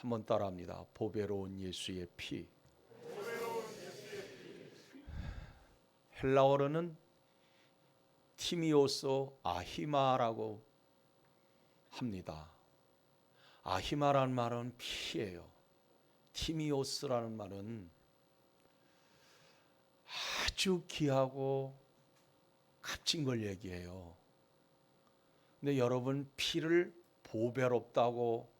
한번 따라합니다. 보배로운 예수의 피. 헬라어로는 티미오스 아히마라고 합니다. 아히마라는 말은 피예요. 티미오스라는 말은 아주 귀하고 값진 걸 얘기해요. 근데 여러분, 피를 보배롭다고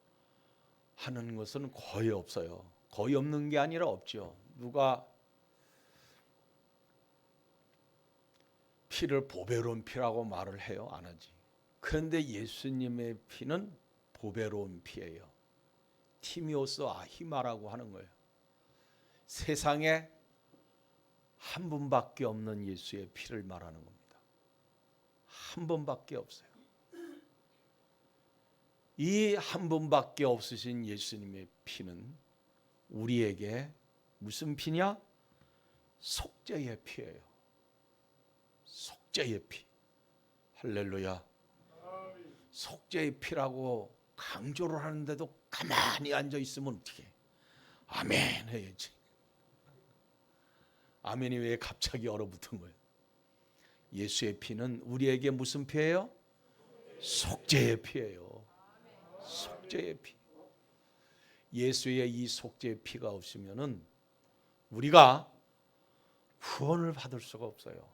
하는 것은 거의 없어요. 거의 없는 게 아니라 없죠. 누가 피를 보배로운 피라고 말을 해요? 안 하지. 그런데 예수님의 피는 보배로운 피예요. 티미오스 아히마라고 하는 거예요. 세상에 한 분밖에 없는 예수의 피를 말하는 겁니다. 한 분밖에 없어요. 이 한 분밖에 없으신 예수님의 피는 우리에게 무슨 피냐? 속죄의 피예요. 속죄의 피. 할렐루야. 속죄의 피라고 강조를 하는데도 가만히 앉아 있으면 어떻게? 아멘 해야지. 아멘이 왜 갑자기 얼어붙은 거예요? 예수의 피는 우리에게 무슨 피예요? 속죄의 피예요. 속죄의 피. 예수의 이 속죄의 피가 없으면은 우리가 구원을 받을 수가 없어요.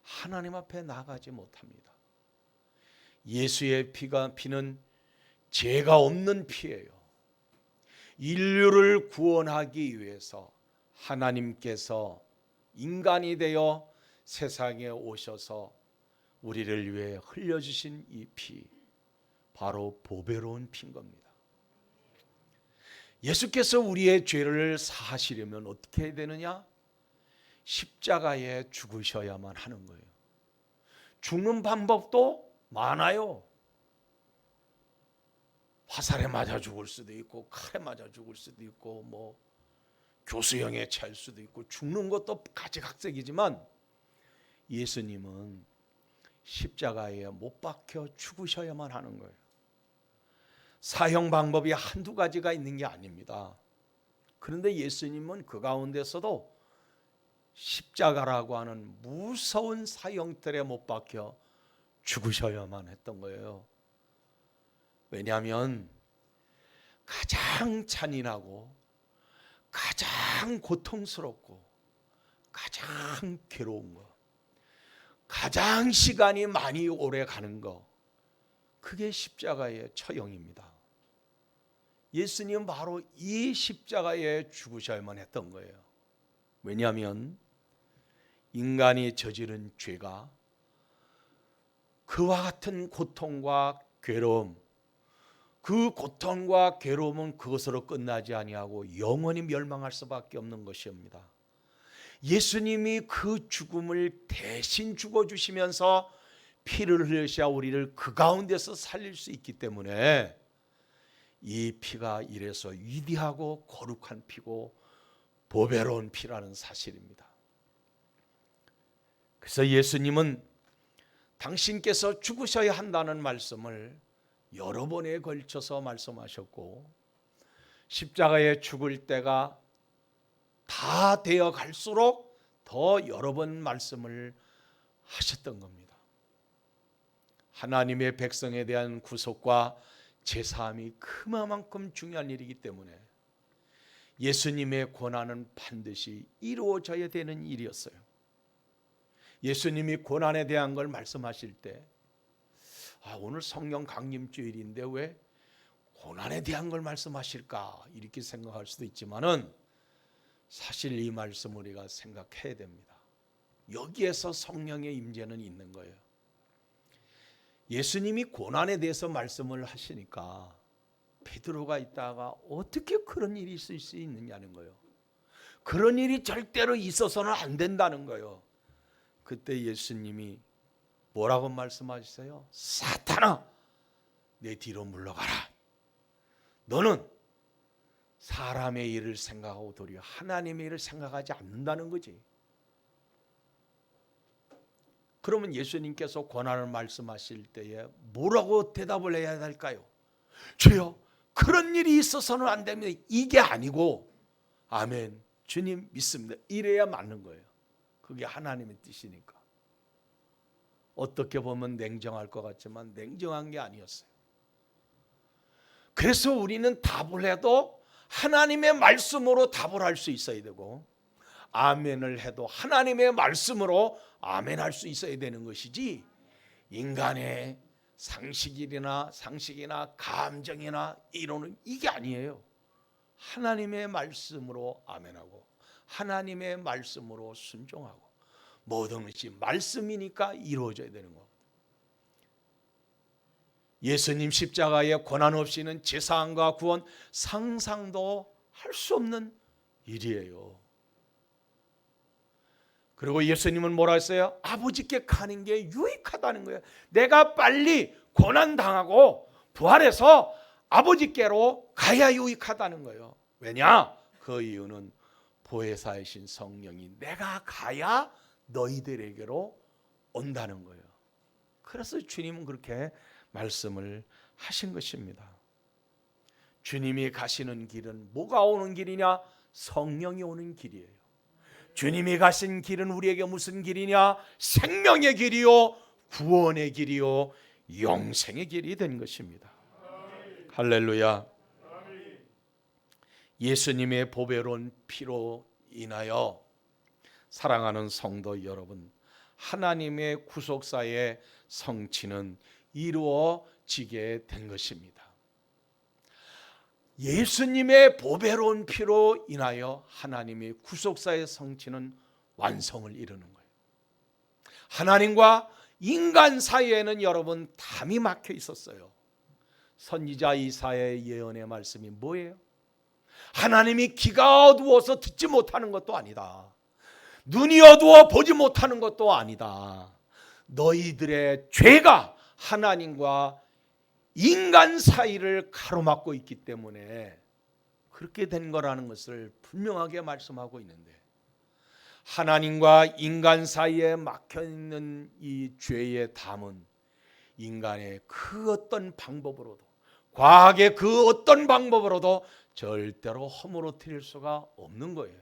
하나님 앞에 나가지 못합니다. 예수의 피는 죄가 없는 피예요. 인류를 구원하기 위해서 하나님께서 인간이 되어 세상에 오셔서 우리를 위해 흘려주신 이 피, 바로 보배로운 피인 겁니다. 예수께서 우리의 죄를 사하시려면 어떻게 해야 되느냐? 십자가에 죽으셔야만 하는 거예요. 죽는 방법도 많아요. 화살에 맞아 죽을 수도 있고, 칼에 맞아 죽을 수도 있고, 교수형에 처할 수도 있고, 죽는 것도 가지각색이지만 예수님은 십자가에 못 박혀 죽으셔야만 하는 거예요. 사형 방법이 한두 가지가 있는 게 아닙니다. 그런데 예수님은 그 가운데서도 십자가라고 하는 무서운 사형틀에 못 박혀 죽으셔야만 했던 거예요. 왜냐하면 가장 잔인하고 가장 고통스럽고 가장 괴로운 거, 가장 시간이 많이 오래 가는 거, 그게 십자가의 처형입니다. 예수님은 바로 이 십자가에 죽으셔야만 했던 거예요. 왜냐하면 인간이 저지른 죄가 그와 같은 고통과 괴로움, 그 고통과 괴로움은 그것으로 끝나지 아니하고 영원히 멸망할 수밖에 없는 것입니다. 예수님이 그 죽음을 대신 죽어주시면서 피를 흘리셔야 우리를 그 가운데서 살릴 수 있기 때문에 이 피가 이래서 위대하고 거룩한 피고 보배로운 피라는 사실입니다. 그래서 예수님은 당신께서 죽으셔야 한다는 말씀을 여러 번에 걸쳐서 말씀하셨고, 십자가에 죽을 때가 다 되어 갈수록 더 여러 번 말씀을 하셨던 겁니다. 하나님의 백성에 대한 구속과 제사함이 그만큼 중요한 일이기 때문에 예수님의 고난은 반드시 이루어져야 되는 일이었어요. 예수님이 고난에 대한 걸 말씀하실 때 오늘 성령 강림주일인데 왜 고난에 대한 걸 말씀하실까 이렇게 생각할 수도 있지만은 사실 이 말씀 우리가 생각해야 됩니다. 여기에서 성령의 임재는 있는 거예요. 예수님이 고난에 대해서 말씀을 하시니까 베드로가 있다가 어떻게 그런 일이 있을 수 있느냐는 거예요. 그런 일이 절대로 있어서는 안 된다는 거예요. 그때 예수님이 뭐라고 말씀하셨어요? 사탄아, 내 뒤로 물러가라. 너는 사람의 일을 생각하고 도리어 하나님의 일을 생각하지 않는다는 거지. 그러면 예수님께서 고난을 말씀하실 때에 뭐라고 대답을 해야 할까요? 주여, 그런 일이 있어서는 안 됩니다. 이게 아니고 아멘, 주님 믿습니다, 이래야 맞는 거예요. 그게 하나님의 뜻이니까. 어떻게 보면 냉정할 것 같지만 냉정한 게 아니었어요. 그래서 우리는 답을 해도 하나님의 말씀으로 답을 할 수 있어야 되고, 아멘을 해도 하나님의 말씀으로 아멘할 수 있어야 되는 것이지, 인간의 상식이나 감정이나 이론은 이게 아니에요. 하나님의 말씀으로 아멘하고 하나님의 말씀으로 순종하고, 모든 것이 말씀이니까 이루어져야 되는 겁니다. 예수님 십자가의 고난 없이는 제사함과 구원 상상도 할 수 없는 일이에요. 그리고 예수님은 뭐라 했어요? 아버지께 가는 게 유익하다는 거예요. 내가 빨리 고난당하고 부활해서 아버지께로 가야 유익하다는 거예요. 왜냐? 그 이유는 보혜사이신 성령이 내가 가야 너희들에게로 온다는 거예요. 그래서 주님은 그렇게 말씀을 하신 것입니다. 주님이 가시는 길은 뭐가 오는 길이냐? 성령이 오는 길이에요. 주님이 가신 길은 우리에게 무슨 길이냐? 생명의 길이요, 구원의 길이요, 영생의 길이 된 것입니다. 할렐루야. 예수님의 보배로운 피로 인하여 사랑하는 성도 여러분, 하나님의 구속사의 성취는 이루어지게 된 것입니다. 예수님의 보배로운 피로 인하여 하나님의 구속사의 성취는 완성을 이루는 거예요. 하나님과 인간 사이에는 여러분 담이 막혀 있었어요. 선지자 이사야의 예언의 말씀이 뭐예요? 하나님이 귀가 어두워서 듣지 못하는 것도 아니다. 눈이 어두워 보지 못하는 것도 아니다. 너희들의 죄가 하나님과 인간 사이를 가로막고 있기 때문에 그렇게 된 거라는 것을 분명하게 말씀하고 있는데, 하나님과 인간 사이에 막혀있는 이 죄의 담은 인간의 그 어떤 방법으로도, 과학의 그 어떤 방법으로도 절대로 허물어뜨릴 수가 없는 거예요.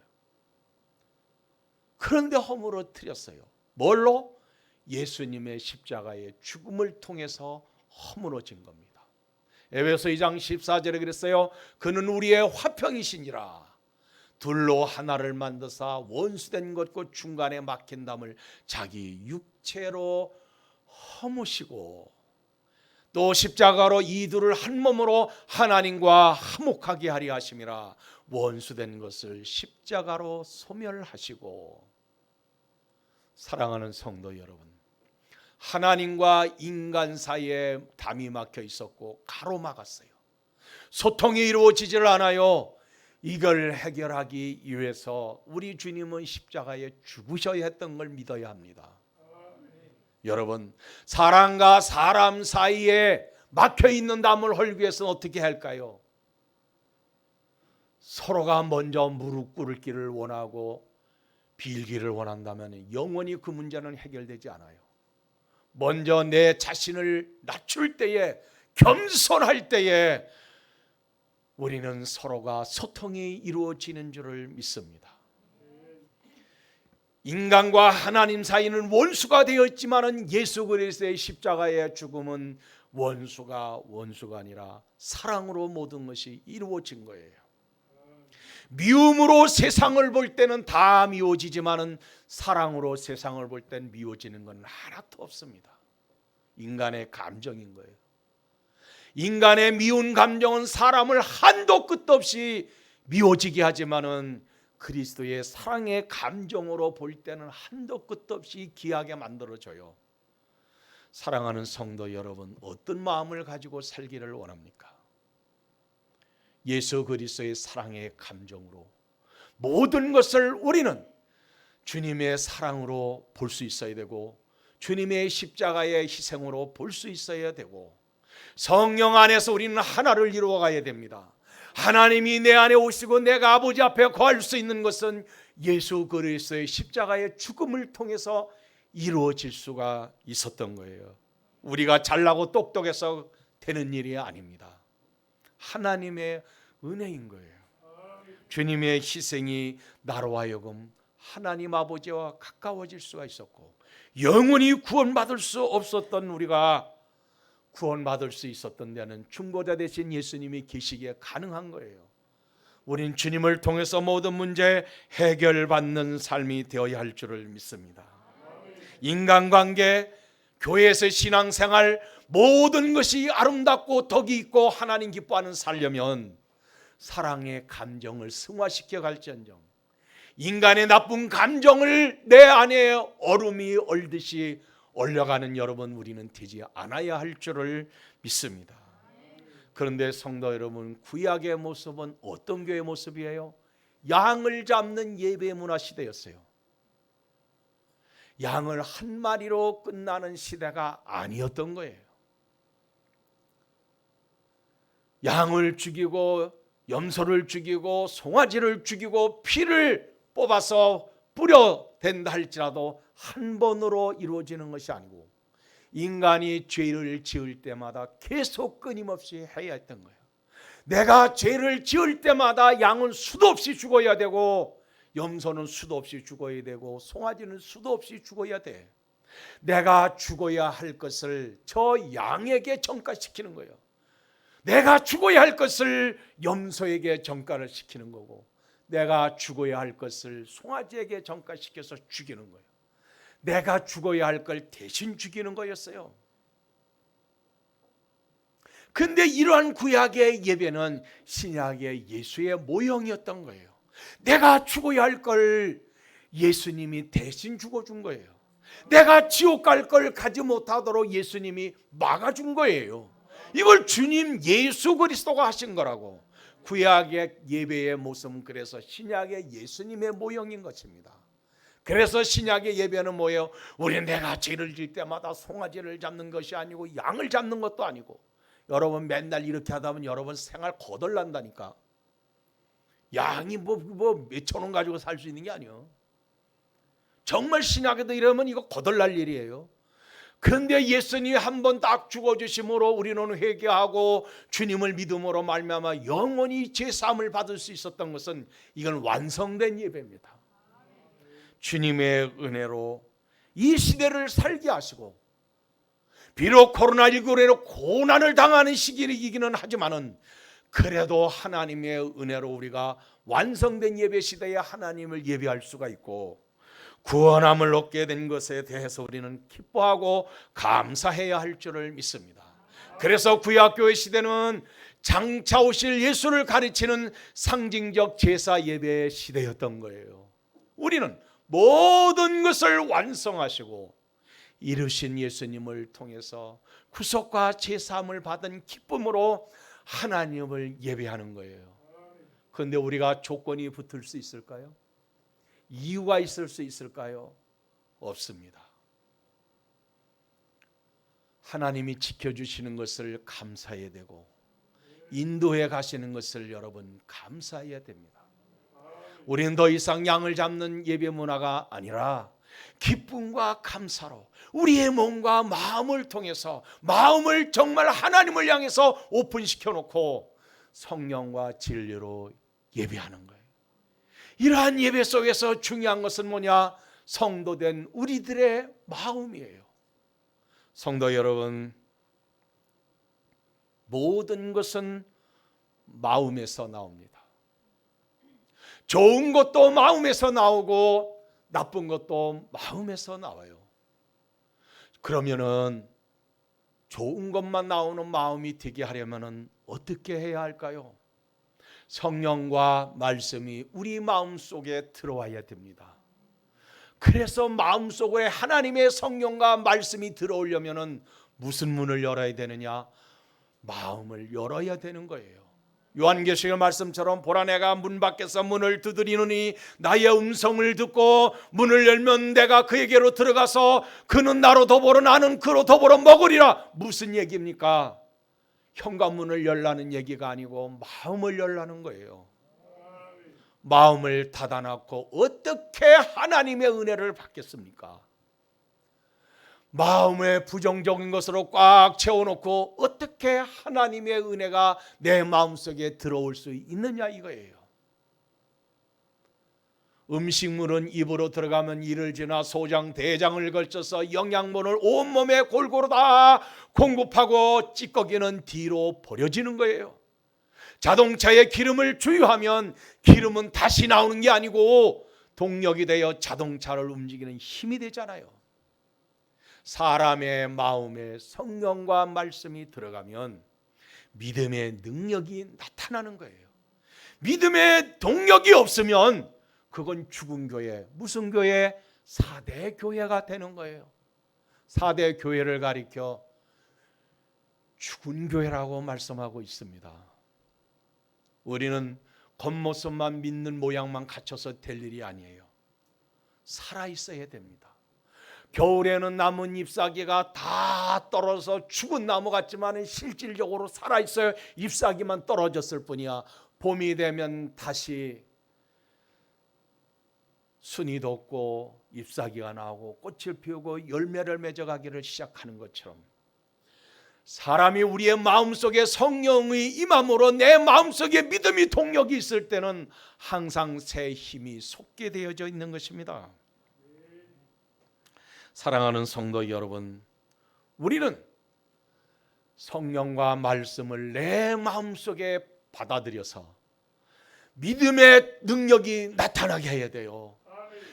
그런데 허물어뜨렸어요. 뭘로? 예수님의 십자가의 죽음을 통해서 허물어진 겁니다. 에베소 2장 14절에 그랬어요. 그는 우리의 화평이시니라. 둘로 하나를 만드사 원수된 것과 중간에 막힌 담을 자기 육체로 허무시고, 또 십자가로 이 둘을 한 몸으로 하나님과 화목하게 하리 하심이라. 원수된 것을 십자가로 소멸하시고. 사랑하는 성도 여러분, 하나님과 인간 사이에 담이 막혀 있었고 가로막았어요. 소통이 이루어지질 않아요. 이걸 해결하기 위해서 우리 주님은 십자가에 죽으셔야 했던 걸 믿어야 합니다. 여러분, 사람과 사람 사이에 막혀 있는 담을 헐기 위해서는 어떻게 할까요? 서로가 먼저 무릎 꿇기를 원하고 빌기를 원한다면 영원히 그 문제는 해결되지 않아요. 먼저 내 자신을 낮출 때에, 겸손할 때에 우리는 서로가 소통이 이루어지는 줄을 믿습니다. 인간과 하나님 사이는 원수가 되어 있지만은 예수 그리스도의 십자가의 죽음은 원수가 아니라 사랑으로 모든 것이 이루어진 거예요. 미움으로 세상을 볼 때는 다 미워지지만은 사랑으로 세상을 볼 땐 미워지는 건 하나도 없습니다. 인간의 감정인 거예요. 인간의 미운 감정은 사람을 한도 끝도 없이 미워지게 하지만은 그리스도의 사랑의 감정으로 볼 때는 한도 끝도 없이 귀하게 만들어져요. 사랑하는 성도 여러분, 어떤 마음을 가지고 살기를 원합니까? 예수 그리스도의 사랑의 감정으로 모든 것을 우리는 주님의 사랑으로 볼 수 있어야 되고, 주님의 십자가의 희생으로 볼 수 있어야 되고, 성령 안에서 우리는 하나를 이루어가야 됩니다. 하나님이 내 안에 오시고 내가 아버지 앞에 거할 수 있는 것은 예수 그리스도의 십자가의 죽음을 통해서 이루어질 수가 있었던 거예요. 우리가 잘나고 똑똑해서 되는 일이 아닙니다. 하나님의 은혜인 거예요. 주님의 희생이 나로 하여금 하나님 아버지와 가까워질 수가 있었고, 영원히 구원받을 수 없었던 우리가 구원받을 수 있었던 데는 중보자 되신 예수님이 계시기에 가능한 거예요. 우린 주님을 통해서 모든 문제 해결받는 삶이 되어야 할 줄을 믿습니다. 인간관계, 교회에서 신앙생활, 모든 것이 아름답고 덕이 있고 하나님 기뻐하는 살려면 사랑의 감정을 승화시켜 갈지언정, 인간의 나쁜 감정을 내 안에 얼음이 얼듯이 얼려가는 여러분, 우리는 되지 않아야 할 줄을 믿습니다. 그런데 성도 여러분, 구약의 모습은 어떤 교회의 모습이에요? 양을 잡는 예배 문화 시대였어요. 양을 한 마리로 끝나는 시대가 아니었던 거예요. 양을 죽이고 염소를 죽이고 송아지를 죽이고 피를 뽑아서 뿌려댄다 할지라도 한 번으로 이루어지는 것이 아니고, 인간이 죄를 지을 때마다 계속 끊임없이 해야 했던 거예요. 내가 죄를 지을 때마다 양은 수도 없이 죽어야 되고, 염소는 수도 없이 죽어야 되고, 송아지는 수도 없이 죽어야 돼. 내가 죽어야 할 것을 저 양에게 전가시키는 거예요. 내가 죽어야 할 것을 염소에게 전가를 시키는 거고, 내가 죽어야 할 것을 송아지에게 전가시켜서 죽이는 거예요. 내가 죽어야 할 걸 대신 죽이는 거였어요. 근데 이러한 구약의 예배는 신약의 예수의 모형이었던 거예요. 내가 죽어야 할 걸 예수님이 대신 죽어준 거예요. 내가 지옥 갈 걸 가지 못하도록 예수님이 막아준 거예요. 이걸 주님 예수 그리스도가 하신 거라고. 구약의 예배의 모습은 그래서 신약의 예수님의 모형인 것입니다. 그래서 신약의 예배는 뭐예요? 우리 내가 죄를 질 때마다 송아지를 잡는 것이 아니고 양을 잡는 것도 아니고, 여러분 맨날 이렇게 하다 보면 여러분 생활 거덜난다니까. 양이 뭐 몇천 원 가지고 살 수 있는 게 아니에요. 정말 신약에도 이러면 이거 거덜날 일이에요. 그런데 예수님이 한 번 딱 죽어주심으로 우리는 회개하고 주님을 믿음으로 말미암아 영원히 죄사함을 받을 수 있었던 것은, 이건 완성된 예배입니다. 주님의 은혜로 이 시대를 살게 하시고, 비록 코로나19로 고난을 당하는 시기이기는 하지만은 그래도 하나님의 은혜로 우리가 완성된 예배 시대에 하나님을 예배할 수가 있고, 구원함을 얻게 된 것에 대해서 우리는 기뻐하고 감사해야 할 줄을 믿습니다. 그래서 구약교회 시대는 장차 오실 예수를 가르치는 상징적 제사 예배의 시대였던 거예요. 우리는 모든 것을 완성하시고 이루신 예수님을 통해서 구속과 제사함을 받은 기쁨으로 하나님을 예배하는 거예요. 그런데 우리가 조건이 붙을 수 있을까요? 이유가 있을 수 있을까요? 없습니다. 하나님이 지켜주시는 것을 감사해야 되고, 인도해 가시는 것을 여러분 감사해야 됩니다. 우리는 더 이상 양을 잡는 예배 문화가 아니라 기쁨과 감사로 우리의 몸과 마음을 통해서, 마음을 정말 하나님을 향해서 오픈시켜 놓고 성령과 진리로 예배하는 거예요. 이러한 예배 속에서 중요한 것은 뭐냐? 성도된 우리들의 마음이에요. 성도 여러분, 모든 것은 마음에서 나옵니다. 좋은 것도 마음에서 나오고 나쁜 것도 마음에서 나와요. 그러면은 좋은 것만 나오는 마음이 되게 하려면은 어떻게 해야 할까요? 성령과 말씀이 우리 마음속에 들어와야 됩니다. 그래서 마음속에 하나님의 성령과 말씀이 들어오려면은 무슨 문을 열어야 되느냐? 마음을 열어야 되는 거예요. 요한계시록 말씀처럼 보라, 내가 문 밖에서 문을 두드리노니 나의 음성을 듣고 문을 열면 내가 그에게로 들어가서 그는 나로 더불어 나는 그로 더불어 먹으리라. 무슨 얘기입니까? 현관문을 열라는 얘기가 아니고 마음을 열라는 거예요. 마음을 닫아놓고 어떻게 하나님의 은혜를 받겠습니까? 마음에 부정적인 것으로 꽉 채워놓고 어떻게 하나님의 은혜가 내 마음속에 들어올 수 있느냐 이거예요. 음식물은 입으로 들어가면 이를 지나 소장, 대장을 걸쳐서 영양분을 온몸에 골고루 다 공급하고 찌꺼기는 뒤로 버려지는 거예요. 자동차에 기름을 주유하면 기름은 다시 나오는 게 아니고 동력이 되어 자동차를 움직이는 힘이 되잖아요. 사람의 마음에 성령과 말씀이 들어가면 믿음의 능력이 나타나는 거예요. 믿음의 동력이 없으면 그건 죽은 교회, 무슨 교회? 4대 교회가 되는 거예요. 4대 교회를 가리켜 죽은 교회라고 말씀하고 있습니다. 우리는 겉모습만 믿는 모양만 갖춰서 될 일이 아니에요. 살아있어야 됩니다. 겨울에는 나뭇 잎사귀가 다 떨어져서 죽은 나무 같지만 실질적으로 살아있어요. 잎사귀만 떨어졌을 뿐이야. 봄이 되면 다시 순이 돋고 잎사귀가 나오고 꽃을 피우고 열매를 맺어가기를 시작하는 것처럼 사람이 우리의 마음속에 성령의 임함으로 내 마음속에 믿음이 동력이 있을 때는 항상 새 힘이 솟게 되어져 있는 것입니다. 사랑하는 성도 여러분, 우리는 성령과 말씀을 내 마음속에 받아들여서 믿음의 능력이 나타나게 해야 돼요.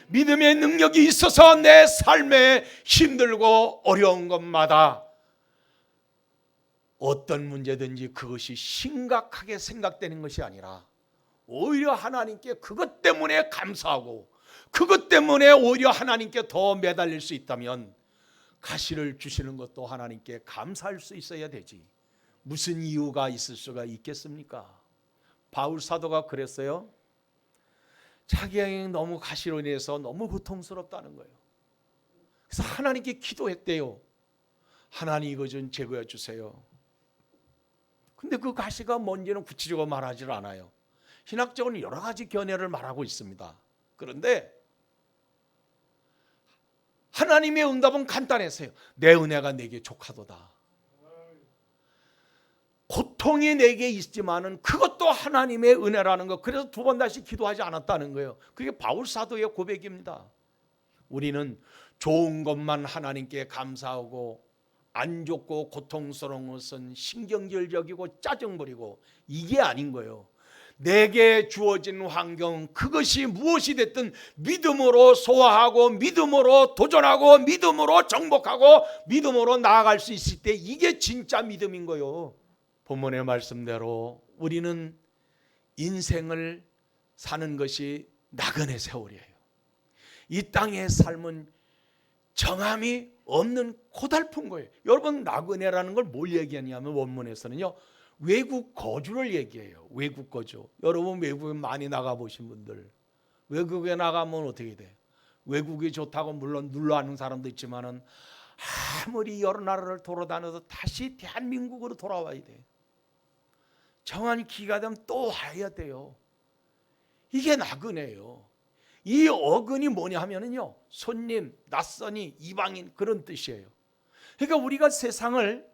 믿음의 능력이 있어서 내 삶에 힘들고 어려운 것마다 어떤 문제든지 그것이 심각하게 생각되는 것이 아니라 오히려 하나님께 그것 때문에 감사하고 그것 때문에 오히려 하나님께 더 매달릴 수 있다면 가시를 주시는 것도 하나님께 감사할 수 있어야 되지. 무슨 이유가 있을 수가 있겠습니까? 바울 사도가 그랬어요. 자기가 너무 가시로 인해서 너무 고통스럽다는 거예요. 그래서 하나님께 기도했대요. 하나님 이거 좀 제거해 주세요. 근데 그 가시가 뭔지는 구체적으로 말하지 않아요. 신학적으로는 여러 가지 견해를 말하고 있습니다. 그런데 하나님의 응답은 간단했어요. 내 은혜가 내게 족하도다. 고통이 내게 있지만은 그것도 하나님의 은혜라는 것. 그래서 두 번 다시 기도하지 않았다는 거예요. 그게 바울 사도의 고백입니다. 우리는 좋은 것만 하나님께 감사하고 안 좋고 고통스러운 것은 신경질적이고 짜증부리고 이게 아닌 거예요. 내게 주어진 환경 그것이 무엇이 됐든 믿음으로 소화하고 믿음으로 도전하고 믿음으로 정복하고 믿음으로 나아갈 수 있을 때 이게 진짜 믿음인 거예요. 본문의 말씀대로 우리는 인생을 사는 것이 나그네 세월이에요. 이 땅의 삶은 정함이 없는 고달픈 거예요. 여러분 나그네라는 걸 뭘 얘기하냐면 원문에서는요. 외국 거주를 얘기해요. 외국 거주. 여러분 외국에 많이 나가보신 분들 외국에 나가면 어떻게 돼? 외국이 좋다고 물론 눌러하는 사람도 있지만은 아무리 여러 나라를 돌아다녀도 다시 대한민국으로 돌아와야 돼. 정한 기가 되면 또 와야 돼요. 이게 나그네예요. 이 어근이 뭐냐 하면은요. 손님, 낯선이, 이방인 그런 뜻이에요. 그러니까 우리가 세상을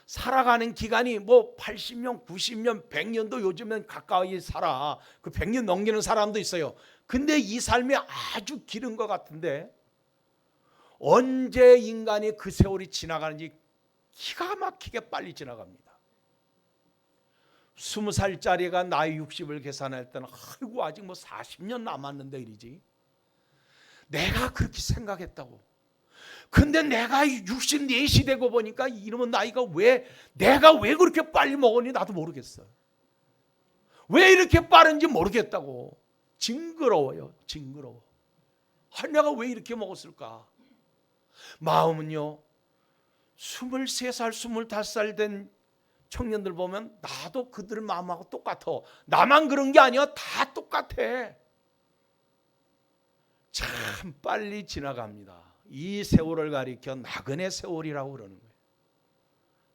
살아가는 기간이 뭐 80년, 90년, 100년도 요즘엔 가까이 살아. 그 100년 넘기는 사람도 있어요. 근데 이 삶이 아주 길은 것 같은데 언제 인간이 그 세월이 지나가는지 기가 막히게 빨리 지나갑니다. 20살짜리가 나이 60을 계산할 때는 아이고 아직 뭐 40년 남았는데 이러지. 내가 그렇게 생각했다고. 근데 내가 64시 되고 보니까 이러면 나이가 내가 왜 그렇게 빨리 먹었니 나도 모르겠어. 왜 이렇게 빠른지 모르겠다고. 징그러워요. 징그러워. 내가 왜 이렇게 먹었을까. 마음은요 23살 25살 된 청년들 보면 나도 그들 마음하고 똑같아. 나만 그런 게 아니야. 다 똑같아. 참 빨리 지나갑니다. 이 세월을 가리켜 나그네 세월이라고 그러는 거예요.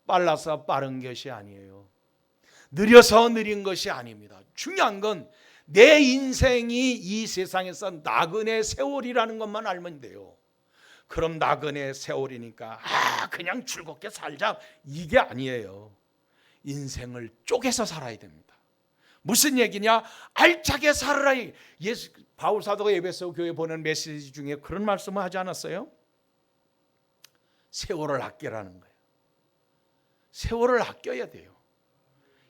빨라서 빠른 것이 아니에요. 느려서 느린 것이 아닙니다. 중요한 건 내 인생이 이 세상에서 나그네 세월이라는 것만 알면 돼요. 그럼 나그네 세월이니까 그냥 즐겁게 살자, 이게 아니에요. 인생을 쪼개서 살아야 됩니다. 무슨 얘기냐? 알차게 살아라. 바울 사도가 에베소 교회 보낸 메시지 중에 그런 말씀을 하지 않았어요? 세월을 아끼라는 거예요. 세월을 아껴야 돼요.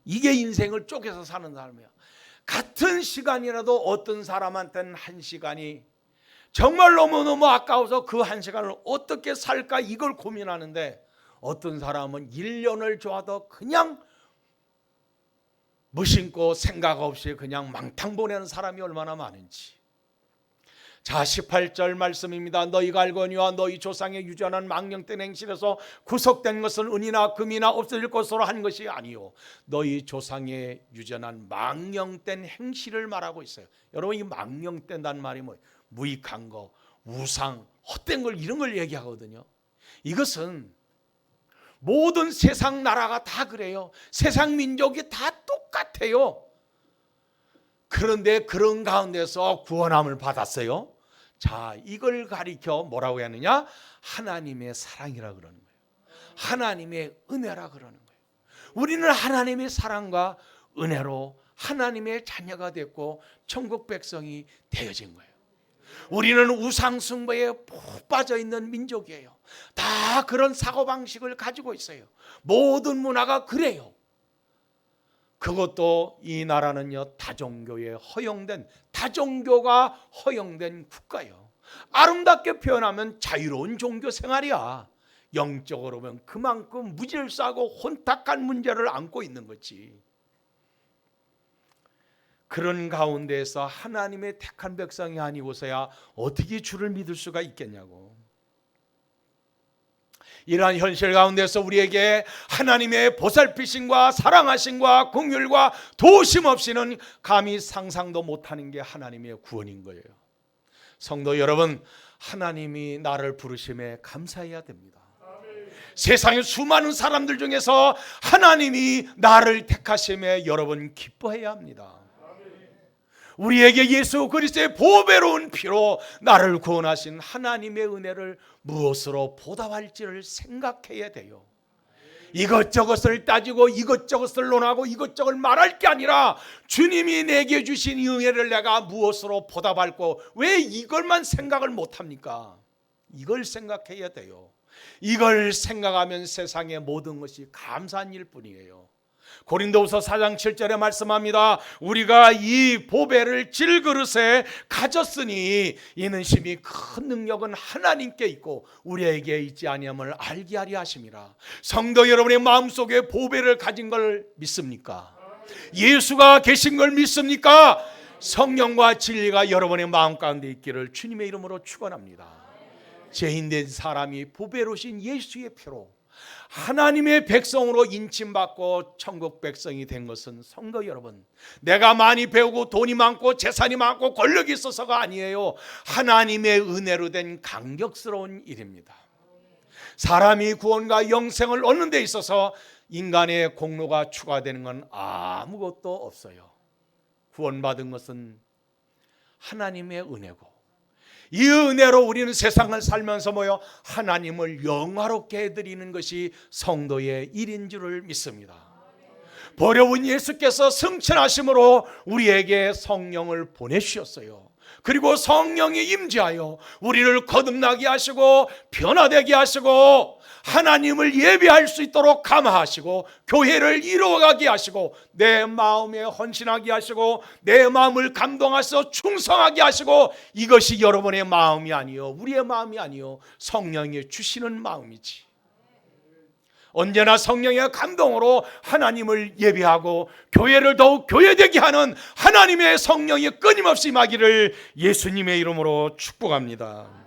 이게 인생을 쪼개서 사는 사람이야. 같은 시간이라도 어떤 사람한테는 한 시간이 정말 너무너무 아까워서 그 한 시간을 어떻게 살까 이걸 고민하는데, 어떤 사람은 1년을 줘도 그냥 무심코 생각 없이 그냥 망탕 보내는 사람이 얼마나 많은지. 자, 18절 말씀입니다. 너희가 알거니와 너희 조상의 유전한 망령된 행실에서 구속된 것은 은이나 금이나 없어질 것으로 한 것이 아니요 너희 조상의 유전한 망령된 행실을 말하고 있어요. 여러분, 이 망령된다는 말이 뭐예요? 무익한 거, 우상, 헛된 걸, 이런 걸 얘기하거든요. 이것은 모든 세상 나라가 다 그래요. 세상 민족이 다 똑같아요. 그런데 그런 가운데서 구원함을 받았어요. 자, 이걸 가리켜 뭐라고 하느냐? 하나님의 사랑이라 그러는 거예요. 하나님의 은혜라 그러는 거예요. 우리는 하나님의 사랑과 은혜로 하나님의 자녀가 됐고 천국 백성이 되어진 거예요. 우리는 우상 숭배에 푹 빠져 있는 민족이에요. 다 그런 사고방식을 가지고 있어요. 모든 문화가 그래요. 그것도 이 나라는요, 다종교가 허용된 국가예요. 아름답게 표현하면 자유로운 종교 생활이야. 영적으로 보면 그만큼 무질서하고 혼탁한 문제를 안고 있는 거지. 그런 가운데에서 하나님의 택한 백성이 아니고서야 어떻게 주를 믿을 수가 있겠냐고. 이러한 현실 가운데서 우리에게 하나님의 보살피심과 사랑하심과 긍휼과 도우심 없이는 감히 상상도 못하는 게 하나님의 구원인 거예요. 성도 여러분, 하나님이 나를 부르심에 감사해야 됩니다. 세상의 수많은 사람들 중에서 하나님이 나를 택하심에 여러분 기뻐해야 합니다. 우리에게 예수 그리스도의 보배로운 피로 나를 구원하신 하나님의 은혜를 무엇으로 보답할지를 생각해야 돼요. 이것저것을 따지고 이것저것을 논하고 이것저것을 말할 게 아니라 주님이 내게 주신 은혜를 내가 무엇으로 보답할고 왜 이걸만 생각을 못합니까? 이걸 생각해야 돼요. 이걸 생각하면 세상의 모든 것이 감사한 일뿐이에요. 고린도후서 4장 7절에 말씀합니다. 우리가 이 보배를 질그릇에 가졌으니 이는 심히 큰 능력은 하나님께 있고 우리에게 있지 아니함을 알게 하려 하심이라. 성도 여러분의 마음속에 보배를 가진 걸 믿습니까? 예수가 계신 걸 믿습니까? 성령과 진리가 여러분의 마음 가운데 있기를 주님의 이름으로 축원합니다. 죄인된 사람이 보배로신 예수의 피로 하나님의 백성으로 인침받고 천국 백성이 된 것은 성도 여러분, 내가 많이 배우고 돈이 많고 재산이 많고 권력이 있어서가 아니에요. 하나님의 은혜로 된 감격스러운 일입니다. 사람이 구원과 영생을 얻는 데 있어서 인간의 공로가 추가되는 건 아무것도 없어요. 구원받은 것은 하나님의 은혜고, 이 은혜로 우리는 세상을 살면서 뭐요? 하나님을 영화롭게 해드리는 것이 성도의 일인 줄을 믿습니다. 버려온 예수께서 승천하심으로 우리에게 성령을 보내주셨어요. 그리고 성령이 임재하여 우리를 거듭나게 하시고 변화되게 하시고 하나님을 예배할 수 있도록 감화하시고 교회를 이루어가게 하시고 내 마음에 헌신하게 하시고 내 마음을 감동하셔서 충성하게 하시고, 이것이 여러분의 마음이 아니요 우리의 마음이 아니요 성령이 주시는 마음이지. 언제나 성령의 감동으로 하나님을 예배하고 교회를 더욱 교회되게 하는 하나님의 성령이 끊임없이 임하기를 예수님의 이름으로 축복합니다.